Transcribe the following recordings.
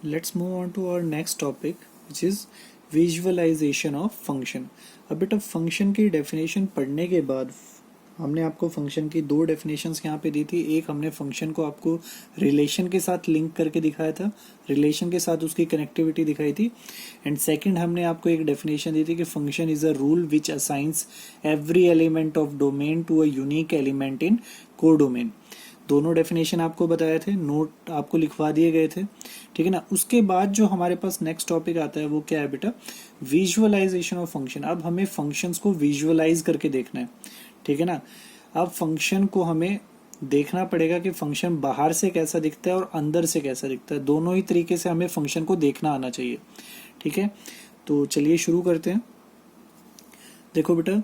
Let's move on to our next topic, which is visualization of function. अब बेटा function की definition पढ़ने के बाद हमने आपको फंक्शन की दो डेफिनेशंस यहाँ पे दी थी. एक हमने फंक्शन को आपको रिलेशन के साथ लिंक करके दिखाया था, रिलेशन के साथ उसकी कनेक्टिविटी दिखाई थी. एंड सेकंड हमने आपको एक डेफिनेशन दी थी कि function is a rule which assigns every element of domain to a unique element in codomain. दोनों डेफिनेशन आपको बताए थे, नोट आपको लिखवा दिए गए थे, ठीक है ना. उसके बाद जो हमारे पास नेक्स्ट टॉपिक आता है वो क्या है बेटा, विजुअलाइजेशन ऑफ फंक्शन. अब हमें फंक्शंस को विजुअलाइज करके देखना है, ठीक है ना. अब फंक्शन को हमें देखना पड़ेगा कि फंक्शन बाहर से कैसा दिखता है और अंदर से कैसा दिखता है. दोनों ही तरीके से हमें फंक्शन को देखना आना चाहिए, ठीक है. तो चलिए शुरू करते हैं. देखो बेटा,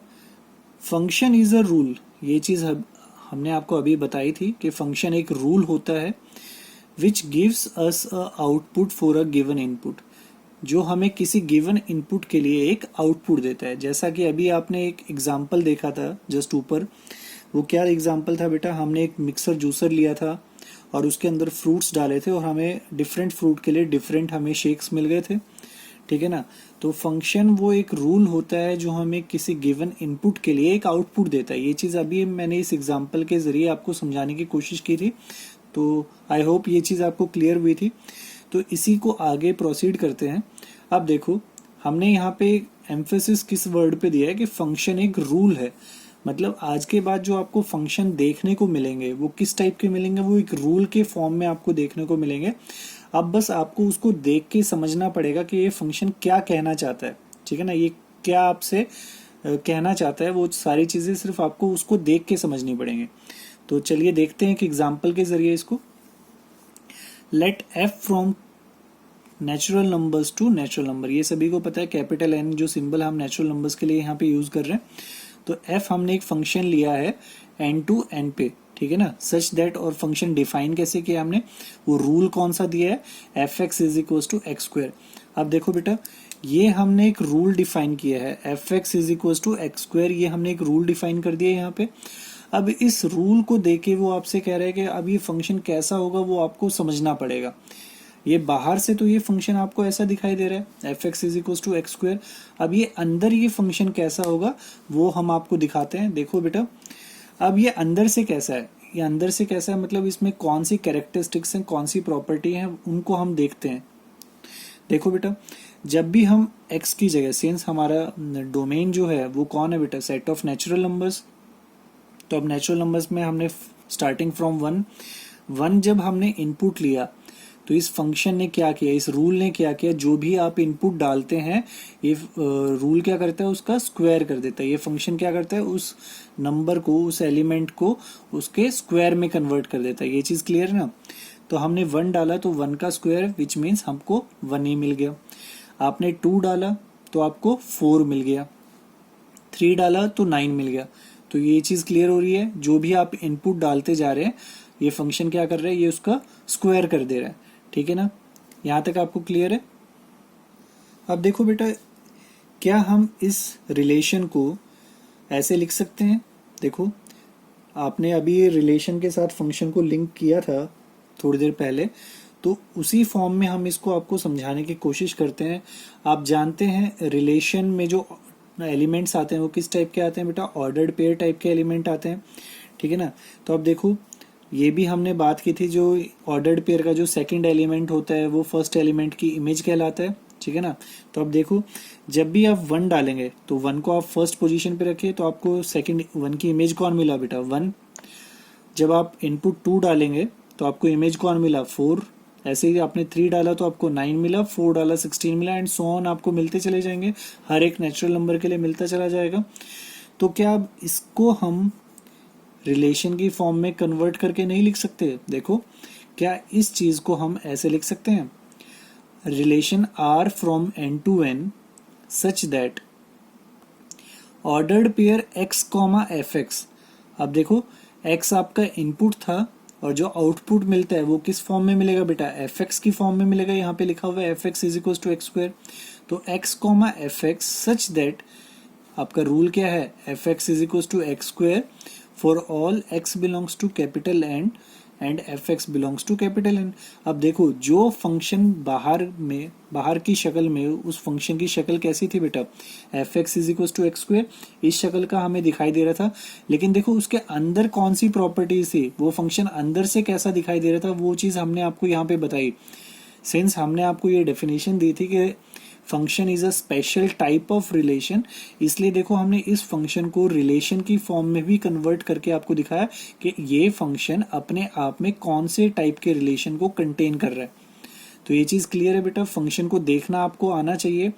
फंक्शन इज अ रूल. ये चीज हमने आपको अभी बताई थी कि फंक्शन एक रूल होता है which gives us a output for a given input, जो हमें किसी गिवन इनपुट के लिए एक आउटपुट देता है. जैसा कि अभी आपने एक एग्जांपल देखा था जस्ट ऊपर, वो क्या एग्जांपल था बेटा, हमने एक मिक्सर जूसर लिया था और उसके अंदर फ्रूट्स डाले थे और हमें डिफरेंट फ्रूट के लिए डिफरेंट हमें शेक्स मिल गए थे, ठीक है ना. तो फंक्शन वो एक रूल होता है जो हमें किसी गिवन इनपुट के लिए एक आउटपुट देता है. ये चीज अभी मैंने इस एग्जांपल के जरिए आपको समझाने की कोशिश की थी, तो आई होप ये चीज आपको क्लियर हुई थी. तो इसी को आगे प्रोसीड करते हैं. अब देखो, हमने यहाँ पे एम्फेसिस किस वर्ड पे दिया है कि फंक्शन एक रूल है. मतलब आज के बाद जो आपको फंक्शन देखने को मिलेंगे वो किस टाइप के मिलेंगे, वो एक रूल के फॉर्म में आपको देखने को मिलेंगे. अब बस आपको उसको देख के समझना पड़ेगा कि ये फंक्शन क्या कहना चाहता है, ठीक है ना. ये क्या आपसे कहना चाहता है, वो सारी चीजें सिर्फ आपको उसको देख के समझनी पड़ेंगे. तो चलिए देखते हैं एक एग्जाम्पल के जरिए इसको. Let f from natural numbers to natural number. ये सभी को पता है कैपिटल एन जो सिंबल हम नेचुरल नंबर्स के लिए यहाँ पे यूज कर रहे हैं. तो एफ हमने एक फंक्शन लिया है एन टू एन पे, ठीक है ना. सच दैट, और फंक्शन डिफाइन कैसे किया हमने, वो रूल कौन सा दिया है, F x is equal to x square. अब देखो बेटा, ये हमने एक रूल डिफाइन किया है, F x is equal to x square. ये हमने एक रूल डिफाइन कर दिया है यहाँ पे. अब इस रूल को देके वो आपसे कह रहा है कि अब ये फंक्शन कैसा होगा वो आपको समझना पड़ेगा. ये बाहर से तो ये फंक्शन आपको ऐसा दिखाई दे रहा है, F x is equal to x square. अब ये अंदर ये फंक्शन कैसा होगा वो हम आपको दिखाते हैं. देखो बेटा, अब ये अंदर से कैसा है, ये अंदर से कैसा है मतलब इसमें कौन सी कैरेक्टरिस्टिक्स हैं, कौन सी प्रॉपर्टी हैं, उनको हम देखते हैं. देखो बेटा, जब भी हम x की जगह, सिंस हमारा डोमेन जो है वो कौन है बेटा, सेट ऑफ नेचुरल नंबर्स. तो अब नेचुरल नंबर्स में हमने स्टार्टिंग फ्रॉम वन जब हमने इनपुट लिया तो इस फंक्शन ने क्या किया, इस रूल ने क्या किया, जो भी आप इनपुट डालते हैं ये रूल क्या करता है, उसका स्क्वायर कर देता है. ये फंक्शन क्या करता है, उस नंबर को, उस एलिमेंट को उसके स्क्वायर में कन्वर्ट कर देता है. ये चीज क्लियर है ना. तो हमने 1 डाला तो 1 का स्क्वायर विच मीन्स हमको 1 ही मिल गया. आपने 2 डाला तो आपको 4 मिल गया, 3 डाला तो 9 मिल गया. तो ये चीज क्लियर हो रही है, जो भी आप इनपुट डालते जा रहे हैं ये फंक्शन क्या कर रहा है, ये उसका स्क्वायर कर दे रहा है, ठीक है ना. यहां तक आपको क्लियर है. अब देखो बेटा, क्या हम इस रिलेशन को ऐसे लिख सकते हैं. देखो, आपने अभी रिलेशन के साथ फंक्शन को लिंक किया था थोड़ी देर पहले, तो उसी फॉर्म में हम इसको आपको समझाने की कोशिश करते हैं. आप जानते हैं रिलेशन में जो एलिमेंट्स आते हैं वो किस टाइप के आते हैं बेटा, ऑर्डर्ड पेयर टाइप के एलिमेंट आते हैं, ठीक है ना. तो अब देखो, ये भी हमने बात की थी, जो ऑर्डर्ड पेयर का जो सेकंड एलिमेंट होता है वो फर्स्ट एलिमेंट की इमेज कहलाता है, ठीक है ना. तो अब देखो, जब भी आप 1 डालेंगे तो 1 को आप फर्स्ट पोजीशन पे रखिए तो आपको सेकंड 1 की इमेज कौन मिला बेटा, 1. जब आप इनपुट 2 डालेंगे तो आपको इमेज कौन मिला, 4. ऐसे ही आपने 3 डाला तो आपको 9 मिला, 4 डाला 16 मिला, एंड सो ऑन आपको मिलते चले जाएंगे, हर एक नेचुरल नंबर के लिए मिलता चला जाएगा. तो क्या अब इसको हम रिलेशन की फॉर्म में कन्वर्ट करके नहीं लिख सकते. देखो, क्या इस चीज को हम ऐसे लिख सकते हैं, relation R from N to N such that ordered pair x comma F x. अब देखो, एक्स आपका इनपुट था और जो आउटपुट मिलता है वो किस फॉर्म में मिलेगा बेटा, एफ एक्स की फॉर्म में मिलेगा. यहाँ पे लिखा हुआ है F x is equal to x square. तो X comma F X such that, आपका रूल क्या है, F x is equal to x square for all X belongs to capital and and F X belongs to capital N. अब देखो जो function बाहर की शक्ल में, उस फंक्शन की शक्ल कैसी थी बेटा, f x is equal to x square, इस शक्ल का हमें दिखाई दे रहा था। लेकिन देखो उसके अंदर कौन सी प्रॉपर्टीज थी, वो फंक्शन अंदर से कैसा दिखाई दे रहा था, वो चीज हमने आपको यहाँ पे बताई। सिंस हमने आपको ये डेफिनेशन दी थी कि function is a special type of relation, इसलिए देखो हमने इस फंक्शन को रिलेशन की फॉर्म में भी कन्वर्ट करके आपको दिखाया कि ये फंक्शन अपने आप में कौन से टाइप के रिलेशन को कंटेन कर रहा है। तो ये चीज क्लियर है बेटा, फंक्शन को देखना आपको आना चाहिए,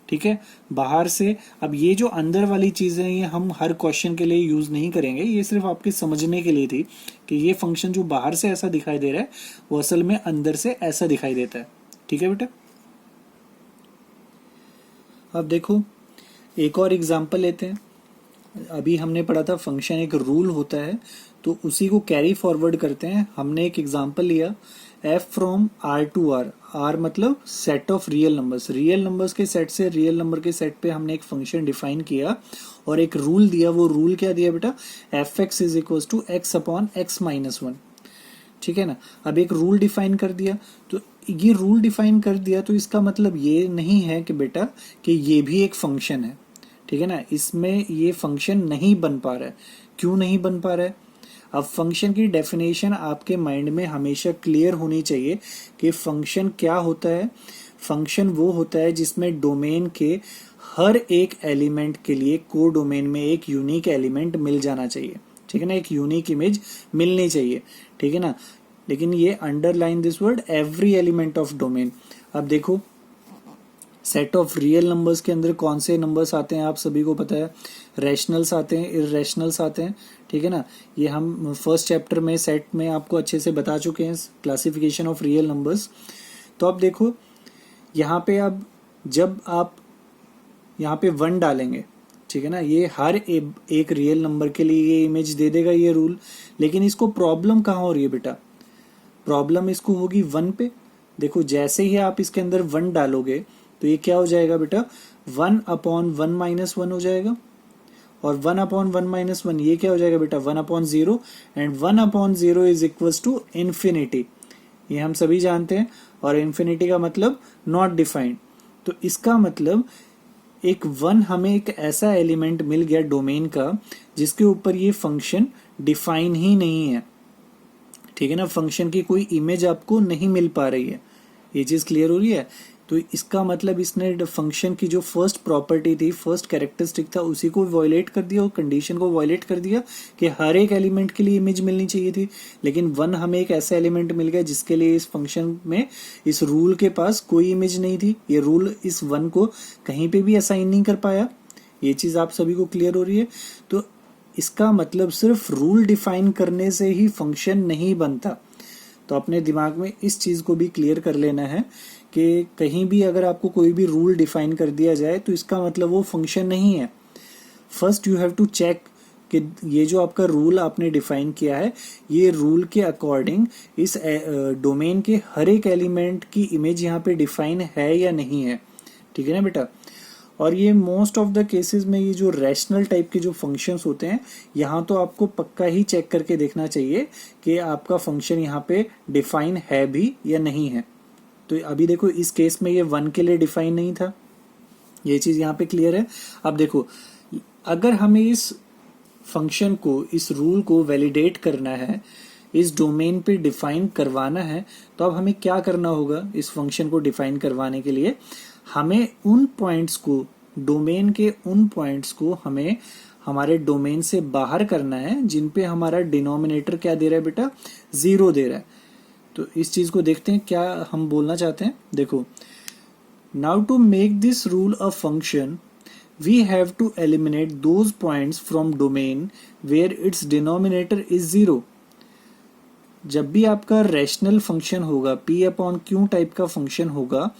ठीक है, बाहर से। अब ये जो अंदर वाली चीजें ये हम हर क्वेश्चन के लिए यूज नहीं करेंगे, ये सिर्फ आपके समझने के लिए थी कि ये फंक्शन जो बाहर से ऐसा दिखाई दे रहा है वो असल में अंदर से ऐसा दिखाई देता है, ठीक है बेटा। अब देखो एक और एग्जांपल लेते हैं। अभी हमने पढ़ा था फंक्शन एक रूल होता है, तो उसी को कैरी फॉरवर्ड करते हैं। हमने एक एग्जांपल लिया f from r to r, r मतलब सेट ऑफ रियल नंबर्स के सेट से रियल नंबर के सेट पे हमने एक फंक्शन डिफाइन किया और एक रूल दिया। वो रूल क्या दिया बेटा, f x is equal to x upon x minus one, ठीक है ना। अब एक रूल डिफाइन कर दिया, तो ये रूल डिफाइन कर दिया तो इसका मतलब ये नहीं है कि बेटा कि ये भी एक फंक्शन है, ठीक है ना। इसमें ये फंक्शन नहीं बन पा रहा है। क्यों नहीं बन पा रहा है? अब फंक्शन की डेफिनेशन आपके माइंड में हमेशा क्लियर होनी चाहिए कि फंक्शन क्या होता है। फंक्शन वो होता है जिसमें डोमेन के हर एक एलिमेंट के लिए को डोमेन में एक यूनिक एलिमेंट मिल जाना चाहिए, ठीक है ना, एक यूनिक इमेज मिलनी चाहिए, ठीक है ना। लेकिन ये underline this word every element of domain. अब देखो सेट ऑफ रियल नंबर्स के अंदर कौन से नंबर्स आते हैं आप सभी को पता है, रैशनल्स आते हैं, इररेशनल्स आते हैं, ठीक है ना। ये हम फर्स्ट चैप्टर में सेट में आपको अच्छे से बता चुके हैं, क्लासिफिकेशन ऑफ रियल नंबर्स। तो अब देखो यहाँ पे अब जब आप यहाँ पे 1 डालेंगे, ठीक है ना, ये हर एक रियल नंबर के लिए ये इमेज दे देगा ये रूल। लेकिन इसको प्रॉब्लम कहाँ हो रही है बेटा, प्रॉब्लम इसको होगी 1 पे। देखो जैसे ही आप इसके अंदर 1 डालोगे तो ये क्या हो जाएगा बेटा, 1 अपॉन 1 माइनस 1 हो जाएगा, और 1 अपॉन 1 माइनस 1 ये क्या हो जाएगा बेटा, 1 upon 0, and 1 upon 0 is equal to infinity, ये हम सभी जानते हैं। और इन्फिनिटी का मतलब नॉट डिफाइंड। तो इसका मतलब एक 1 हमें एक ऐसा एलिमेंट मिल गया डोमेन का जिसके ऊपर ये फंक्शन डिफाइन ही नहीं है, ठीक है ना। फंक्शन की कोई इमेज आपको नहीं मिल पा रही है, ये चीज क्लियर हो रही है। तो इसका मतलब इसने फंक्शन की जो फर्स्ट प्रॉपर्टी थी, फर्स्ट कैरेक्टरिस्टिक था, उसी को वायलेट कर दिया और कंडीशन को वायलेट कर दिया कि हर एक एलिमेंट के लिए इमेज मिलनी चाहिए थी। लेकिन 1 हमें एक ऐसा एलिमेंट मिल गया जिसके लिए इस फंक्शन में इस रूल के पास कोई इमेज नहीं थी। ये रूल इस 1 को कहीं पे भी असाइन नहीं कर पाया। ये चीज आप सभी को क्लियर हो रही है। तो इसका मतलब सिर्फ रूल डिफाइन करने से ही फंक्शन नहीं बनता। तो अपने दिमाग में इस चीज को भी क्लियर कर लेना है कि कहीं भी अगर आपको कोई भी रूल डिफाइन कर दिया जाए तो इसका मतलब वो फंक्शन नहीं है। First you have to check कि ये जो आपका रूल आपने डिफाइन किया है, ये रूल के अकॉर्डिंग इस डोमेन के हर एक एलिमेंट की इमेज यहाँ पे डिफाइन है या नहीं है, ठीक है ना बेटा। और ये मोस्ट ऑफ द केसेस में ये जो रैशनल टाइप के जो फंक्शंस होते हैं, यहाँ तो आपको पक्का ही चेक करके देखना चाहिए कि आपका फंक्शन यहाँ पे डिफाइन है भी या नहीं है। तो अभी देखो इस केस में ये 1 के लिए डिफाइन नहीं था, ये चीज यहाँ पे क्लियर है। अब देखो अगर हमें इस फंक्शन को, इस रूल को वैलिडेट करना है, इस डोमेन पे डिफाइन करवाना है, तो अब हमें क्या करना होगा। इस फंक्शन को डिफाइन करवाने के लिए हमें उन पॉइंट्स को, डोमेन के उन पॉइंट्स को हमें हमारे डोमेन से बाहर करना है जिन पे हमारा डिनोमिनेटर क्या दे रहा है बेटा, 0 दे रहा है। तो इस चीज को देखते हैं क्या हम बोलना चाहते हैं। देखो, now to make this rule a function we have to eliminate those points from domain where its denominator is 0। जब भी आपका रैशनल फंक्शन होगा, p अपॉन क्यू टाइप का फंक्शन होगा,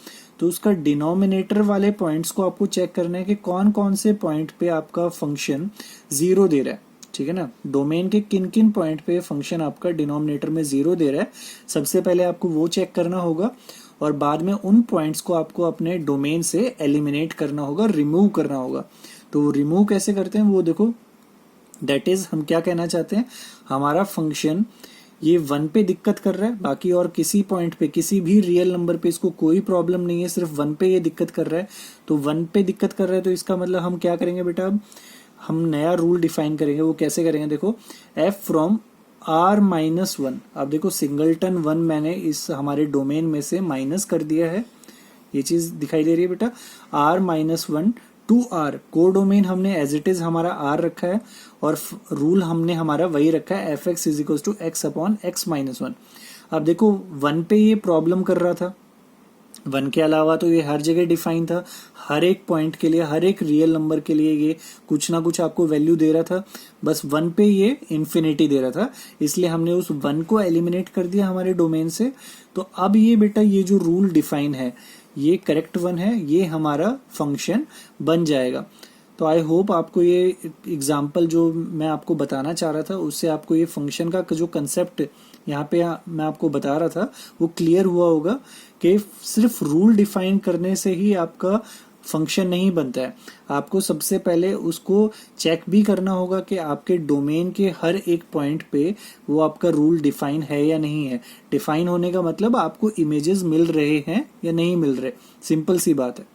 तो उसका डिनोमिनेटर वाले पॉइंट्स को आपको चेक करना है कि कौन कौन से पॉइंट पे आपका फंक्शन 0 दे रहा है, ठीक है ना। डोमेन के किन किन पॉइंट पे फंक्शन आपका डिनोमिनेटर में 0 दे रहा है, सबसे पहले आपको वो चेक करना होगा, और बाद में उन पॉइंट्स को आपको अपने डोमेन से एलिमिनेट करना होगा, रिमूव करना होगा। तो रिमूव कैसे करते हैं वो देखो, दैट इज हम क्या कहना चाहते हैं, हमारा फंक्शन ये 1 पे दिक्कत कर रहा है, बाकी और किसी पॉइंट पे किसी भी रियल नंबर पे इसको कोई प्रॉब्लम नहीं है, सिर्फ 1 पे ये दिक्कत कर रहा है। तो 1 पे दिक्कत कर रहा है तो इसका मतलब हम क्या करेंगे बेटा, अब हम नया रूल डिफाइन करेंगे। वो कैसे करेंगे, देखो f फ्रॉम r-1। अब देखो सिंगलटन 1 मैंने इस हमारे डोमेन में से माइनस कर दिया है, ये चीज दिखाई दे रही है बेटा। r-1 टू r, कोडोमेन हमने एज इट इज हमारा r रखा है और रूल हमने हमारा वही रखा है f(x = x/x-1)। अब देखो 1 पे ये प्रॉब्लम कर रहा था, 1 के अलावा तो ये हर जगह डिफाइन था, हर एक पॉइंट के लिए, हर एक रियल नंबर के लिए ये कुछ ना कुछ आपको वैल्यू दे रहा था। बस 1 पे ये इंफिनिटी दे रहा था, इसलिए हमने उस 1 को एलिमिनेट कर दिया हमारे डोमेन से। तो अब ये बेटा ये जो रूल डिफाइन है ये करेक्ट वन है, ये हमारा फंक्शन बन जाएगा। तो आई होप आपको ये एग्जाम्पल जो मैं आपको बताना चाह रहा था उससे आपको ये फंक्शन का जो कंसेप्ट यहाँ पे मैं आपको बता रहा था वो क्लियर हुआ होगा कि सिर्फ रूल डिफाइन करने से ही आपका फंक्शन नहीं बनता है। आपको सबसे पहले उसको चेक भी करना होगा कि आपके डोमेन के हर एक पॉइंट पे वो आपका रूल डिफाइन है या नहीं है। डिफाइन होने का मतलब आपको इमेजेस मिल रहे हैं या नहीं मिल रहे, सिंपल सी बात है।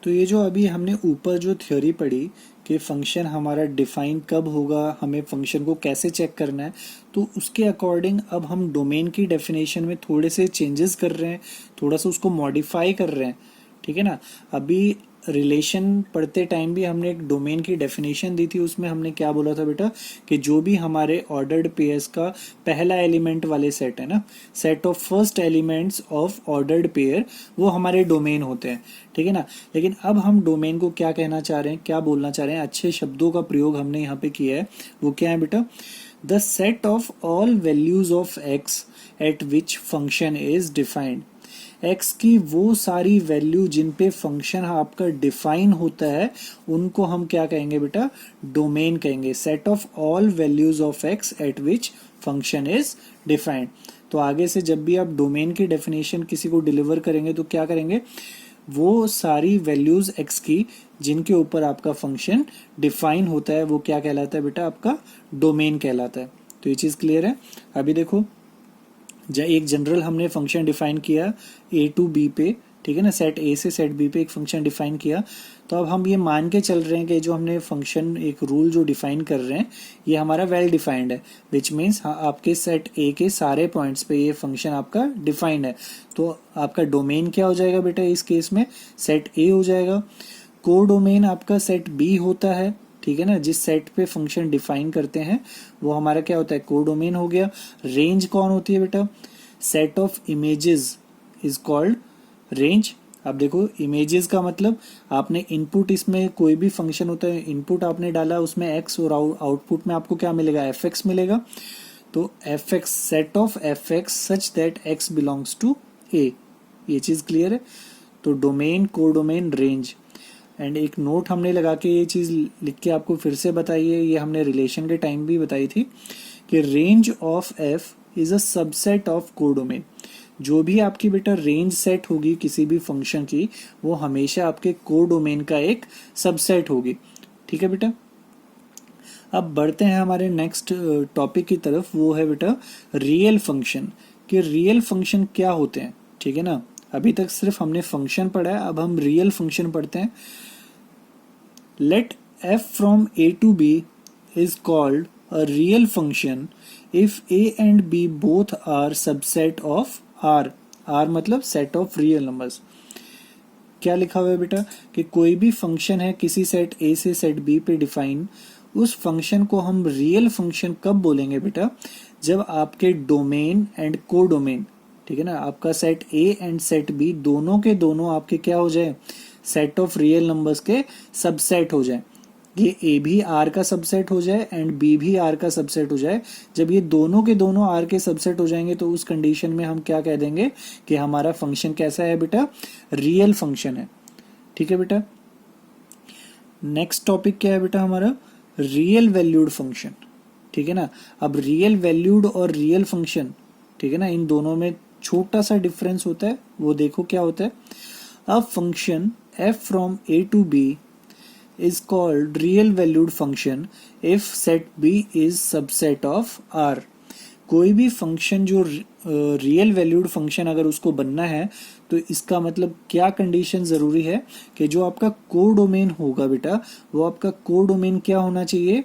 तो ये जो अभी हमने ऊपर जो थ्योरी पढ़ी कि फंक्शन हमारा डिफाइन कब होगा, हमें फंक्शन को कैसे चेक करना है, तो उसके अकॉर्डिंग अब हम डोमेन की डेफिनेशन में थोड़े से चेंजेस कर रहे हैं, थोड़ा सा उसको मॉडिफाई कर रहे हैं, ठीक है ना। अभी रिलेशन पढ़ते टाइम भी हमने एक डोमेन की डेफिनेशन दी थी, उसमें हमने क्या बोला था बेटा कि जो भी हमारे ऑर्डर्ड पेयर्स का पहला एलिमेंट वाले सेट है ना, set of first elements of ordered pair, वो हमारे डोमेन होते हैं, ठीक है ना। लेकिन अब हम डोमेन को क्या कहना चाह रहे हैं, क्या बोलना चाह रहे हैं, अच्छे शब्दों का प्रयोग हमने यहाँ पे किया है। वो क्या है बेटा, the set of all values of x eight which function is defined. x की वो सारी वैल्यू जिन पे फंक्शन आपका डिफाइन होता है उनको हम क्या कहेंगे बेटा, डोमेन कहेंगे। Set of all values of x eight which function is defined. तो आगे से जब भी आप डोमेन की डेफिनेशन किसी को डिलीवर करेंगे तो क्या करेंगे, वो सारी वैल्यूज x की जिनके ऊपर आपका फंक्शन डिफाइन होता है वो क्या कहलाता है बेटा, आपका डोमेन कहलाता है। तो ये चीज क्लियर है। अभी देखो एक जनरल हमने फंक्शन डिफाइन किया a टू b पे, ठीक है ना, सेट a से सेट b पे एक फंक्शन डिफाइन किया। तो अब हम ये मान के चल रहे हैं कि जो हमने फंक्शन एक रूल जो डिफाइन कर रहे हैं ये हमारा वेल डिफाइंड है, विच मीन्स आपके सेट a के सारे पॉइंट्स पे ये फंक्शन आपका डिफाइंड है। तो आपका डोमेन क्या हो जाएगा बेटा, इस केस में सेट a हो जाएगा। को डोमेन आपका सेट b होता है, ठीक है ना, जिस सेट पे फंक्शन डिफाइन करते हैं वो हमारा क्या होता है, को डोमेन हो गया। रेंज कौन होती है बेटा, set of images is called range. अब देखो इमेजेस का मतलब आपने इनपुट, इसमें कोई भी फंक्शन होता है, इनपुट आपने डाला उसमें x और आउटपुट में आपको क्या मिलेगा, fx मिलेगा। तो fx, set of fx such that x belongs to a, ये चीज क्लियर है। तो domain, codomain, range. And एक नोट हमने लगा के ये चीज लिख के आपको फिर से बताइए, ये हमने रिलेशन के टाइम भी बताई थी कि range of f is a subset of codomain. जो भी आपकी बेटा रेंज सेट होगी किसी भी फंक्शन की वो हमेशा आपके कोडोमेन का एक सबसेट होगी, ठीक है बेटा। अब बढ़ते हैं हमारे नेक्स्ट टॉपिक की तरफ, वो है बेटा रियल फंक्शन। कि रियल फंक्शन क्या होते हैं, ठीक है ना। अभी तक सिर्फ हमने फंक्शन पढ़ा है, अब हम रियल फंक्शन पढ़ते हैं। Let f from a to b is called a real function if a and b both are subset of r। r मतलब set of real numbers। क्या लिखा हुआ है बेटा कि कोई भी फंक्शन है किसी सेट a से सेट b पे डिफाइन, उस फंक्शन को हम रियल फंक्शन कब बोलेंगे बेटा, जब आपके डोमेन एंड को डोमेन, ठीक है ना, आपका set a and set b दोनों के दोनों आपके क्या हो जाए, सेट ऑफ रियल नंबर्स के सबसेट हो जाए। ये a भी r का सबसेट हो जाए एंड b भी r का सबसेट हो जाए। जब ये दोनों के दोनों r के सबसेट हो जाएंगे तो उस कंडीशन में हम क्या कह देंगे कि हमारा फंक्शन कैसा है बेटा, रियल फंक्शन है, ठीक है बेटा। नेक्स्ट टॉपिक क्या है बेटा हमारा, रियल वैल्यूड फंक्शन, ठीक है ना। अब रियल वैल्यूड और रियल फंक्शन, ठीक है ना, इन दोनों में छोटा सा डिफरेंस होता है, वो देखो क्या होता है। अब function f from a to b is called real valued function if set b is subset of r। कोई भी फंक्शन जो रियल वैल्यूड फंक्शन अगर उसको बनना है तो इसका मतलब क्या कंडीशन ज़रूरी है कि जो आपका कोडोमेन होगा बेटा, वो आपका कोडोमेन क्या होना चाहिए,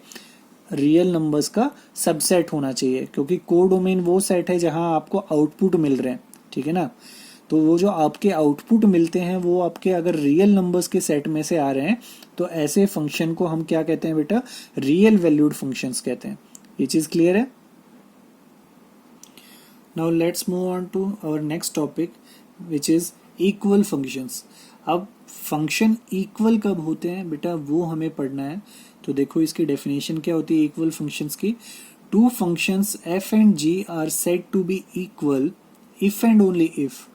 रियल नंबर्स का सबसेट होना चाहिए, क्योंकि कोडोमेन वो सेट है जहां आपको आउटपुट मिल रहे हैं, ठीक है ना। तो वो जो आपके आउटपुट मिलते हैं वो आपके अगर रियल नंबर्स के सेट में से आ रहे हैं तो ऐसे फंक्शन को हम क्या कहते हैं बेटा, रियल वैल्यूड फंक्शंस कहते हैं। ये चीज़ क्लियर है। Now let's move on to our next topic which is equal functions। अब फंक्शन इक्वल कब होते हैं बेटा वो हमें पढ़ना है। तो देखो इसकी डेफिनेशन क्या होती है इक्वल फंक्शंस की। Two functions f and g are said to be equal if and only if.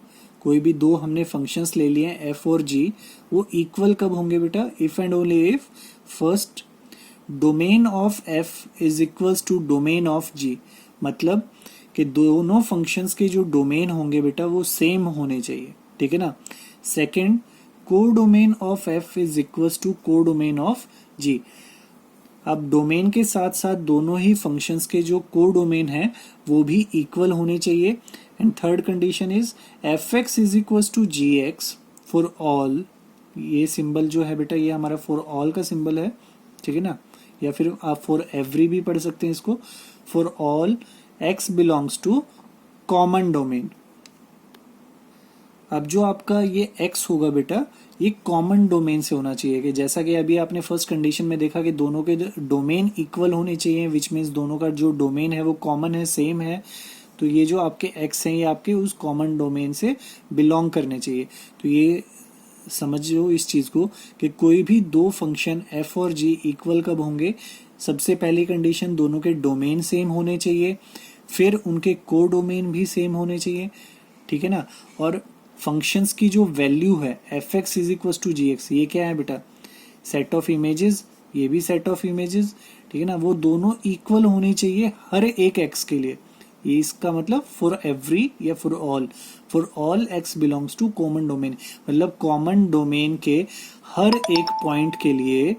कोई भी दो हमने फंक्शंस ले लिए हैं f और g, वो इक्वल कब होंगे बेटा, if and only if first domain of f is equals to domain of g। मतलब कि दोनों फंक्शंस के जो डोमेन होंगे बेटा वो सेम होने चाहिए, ठीक है ना। Second, codomain of f is equals to codomain of g। अब डोमेन के साथ साथ दोनों ही फंक्शंस के जो कोडोमेन है वो भी इक्वल होने चाहिए। And third condition is fx is equals to gx for all. ये सिंबल जो है बेटा ये हमारा फॉर ऑल का सिंबल है, ठीक है ना, या फिर आप फॉर एवरी भी पढ़ सकते हैं इसको। For all x belongs to common domain. अब जो आपका ये x होगा बेटा ये कॉमन डोमेन से होना चाहिए, कि जैसा कि अभी आपने फर्स्ट कंडीशन में देखा कि दोनों के डोमेन इक्वल होने चाहिए, विच मीन्स दोनों का जो डोमेन है वो कॉमन है, सेम है। तो ये जो आपके x हैं ये आपके उस कॉमन डोमेन से बिलोंग करने चाहिए। तो ये समझो इस चीज को कि कोई भी दो फंक्शन f और g इक्वल कब होंगे, सबसे पहली कंडीशन दोनों के डोमेन सेम होने चाहिए, फिर उनके कोडोमेन भी सेम होने चाहिए, ठीक है ना। और फंक्शंस की जो वैल्यू है fx is equal to gx, ये क्या है बेटा, सेट ऑफ इमेजेस, ये भी सेट ऑफ इमेजेस, ठीक है ना, वो दोनों इक्वल होनी चाहिए हर एक x के लिए। ये इसका मतलब फॉर एवरी या for all x belongs to common domain, मतलब कॉमन डोमेन के हर एक पॉइंट के लिए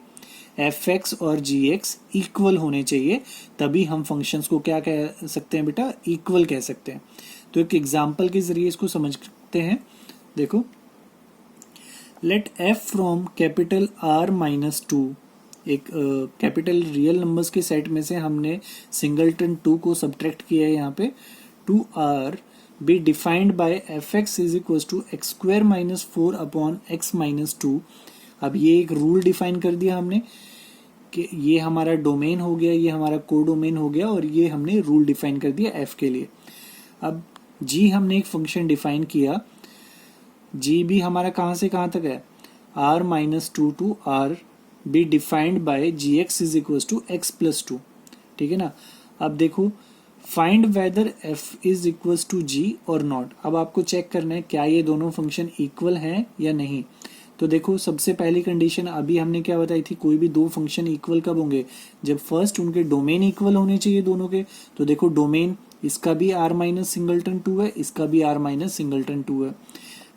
fx और gx इक्वल होने चाहिए, तभी हम फंक्शंस को क्या कह सकते हैं बेटा, इक्वल कह सकते हैं। तो एक एग्जांपल के जरिए इसको समझते हैं। देखो, let f from capital R minus two, एक कैपिटल रियल नंबर्स के सेट में से हमने सिंगलटन 2 को सब्ट्रैक्ट किया है यहाँ पे, 2r be defined by fx is equal to x square minus 4 upon x minus 2। अब ये एक रूल डिफाइन कर दिया हमने कि ये हमारा डोमेन हो गया, ये हमारा कोडोमेन हो गया, और ये हमने रूल डिफाइन कर दिया f के लिए। अब g हमने एक फंक्शन डिफाइन किया, g भी हमारा कहाँ से कहाँ तक है, r minus two to r be defined by gx is equal to x plus 2, ठीक है ना। अब देखो, find whether f is equal to g और नॉट। अब आपको चेक करना है क्या ये दोनों फंक्शन इक्वल हैं या नहीं। तो देखो, सबसे पहली कंडीशन अभी हमने क्या बताई थी, कोई भी दो फंक्शन इक्वल कब होंगे, जब फर्स्ट उनके डोमेन इक्वल होने चाहिए दोनों के। तो देखो डोमेन, इसका भी r माइनस सिंगलटन 2 है, इसका भी r माइनस सिंगलटन 2 है।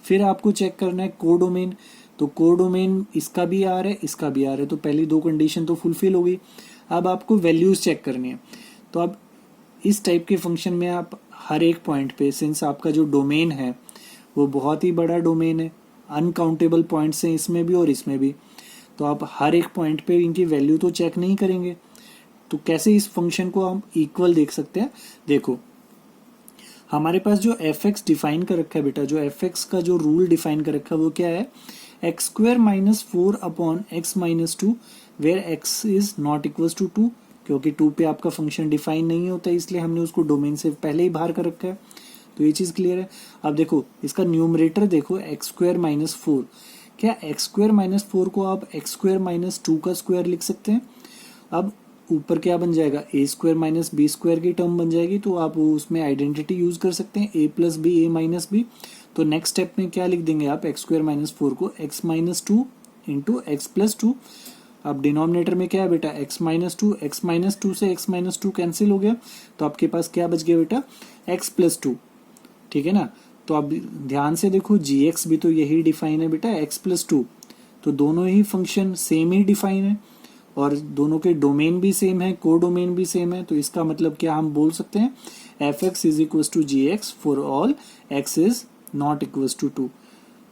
फिर आपको चेक करना है कोडोमेन, तो कोडोमेन इसका भी r है, इसका भी r है, तो पहली दो कंडीशन तो फुलफिल हो गई। अब आपको वैल्यूज चेक करनी है। तो अब इस टाइप के फंक्शन में आप हर एक पॉइंट पे, सिंस आपका जो डोमेन है वो बहुत ही बड़ा डोमेन है, अनकाउंटेबल पॉइंट्स हैं इसमें भी और इसमें भी, तो आप हर एक पॉइंट पे इनकी वैल्यू तो चेक नहीं करेंगे। तो कैसे इस फंक्शन को हम इक्वल देख सकते हैं, देखो हमारे पास जो fx डिफाइन कर रखा है बेटा, जो fx का जो रूल डिफाइन कर रखा है वो क्या है, x square minus 4 upon x minus 2 where x is not equal to 2, क्योंकि 2 पे आपका फंक्शन डिफाइन नहीं होता इसलिए हमने उसको डोमेन से पहले ही बाहर कर रखा है। तो ये चीज क्लियर है। अब देखो इसका न्यूमरेटर देखो, एक्स स्क्वायर माइनस 4, क्या एक्स स्क्वायर माइनस 4 को आप एक्स स्क्वायर माइनस 2 का स्क्वायर लिख सकते हैं। अब ऊपर क्या बन जाएगा, ए स्क्वायर माइनस बी स्क्वायर की टर्म बन जाएगी, तो आप उसमें आइडेंटिटी यूज कर सकते हैं, ए प्लस बी ए माइनस बी। तो नेक्स्ट स्टेप में क्या लिख देंगे आप, एक्स स्क्वायर माइनस 4 को x minus 2 into x plus 2। अब डिनोमिनेटर में क्या है बेटा, एक्स माइनस 2, एक्स माइनस 2 से एक्स माइनस 2 कैंसिल हो गया, तो आपके पास क्या बच गया बेटा, एक्स प्लस 2, ठीक है ना। तो अब ध्यान से देखो, gx भी तो यही डिफाइन है बेटा, x प्लस 2, तो दोनों ही फंक्शन सेम ही डिफाइन है। और दोनों के डोमेन भी सेम है, को डोमेन भी सेम है, तो इसका मतलब क्या हम बोल सकते हैं, f x is equal to g x for all x is not equal to 2।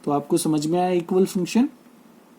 तो आपको समझ में आया इक्वल फंक्शन।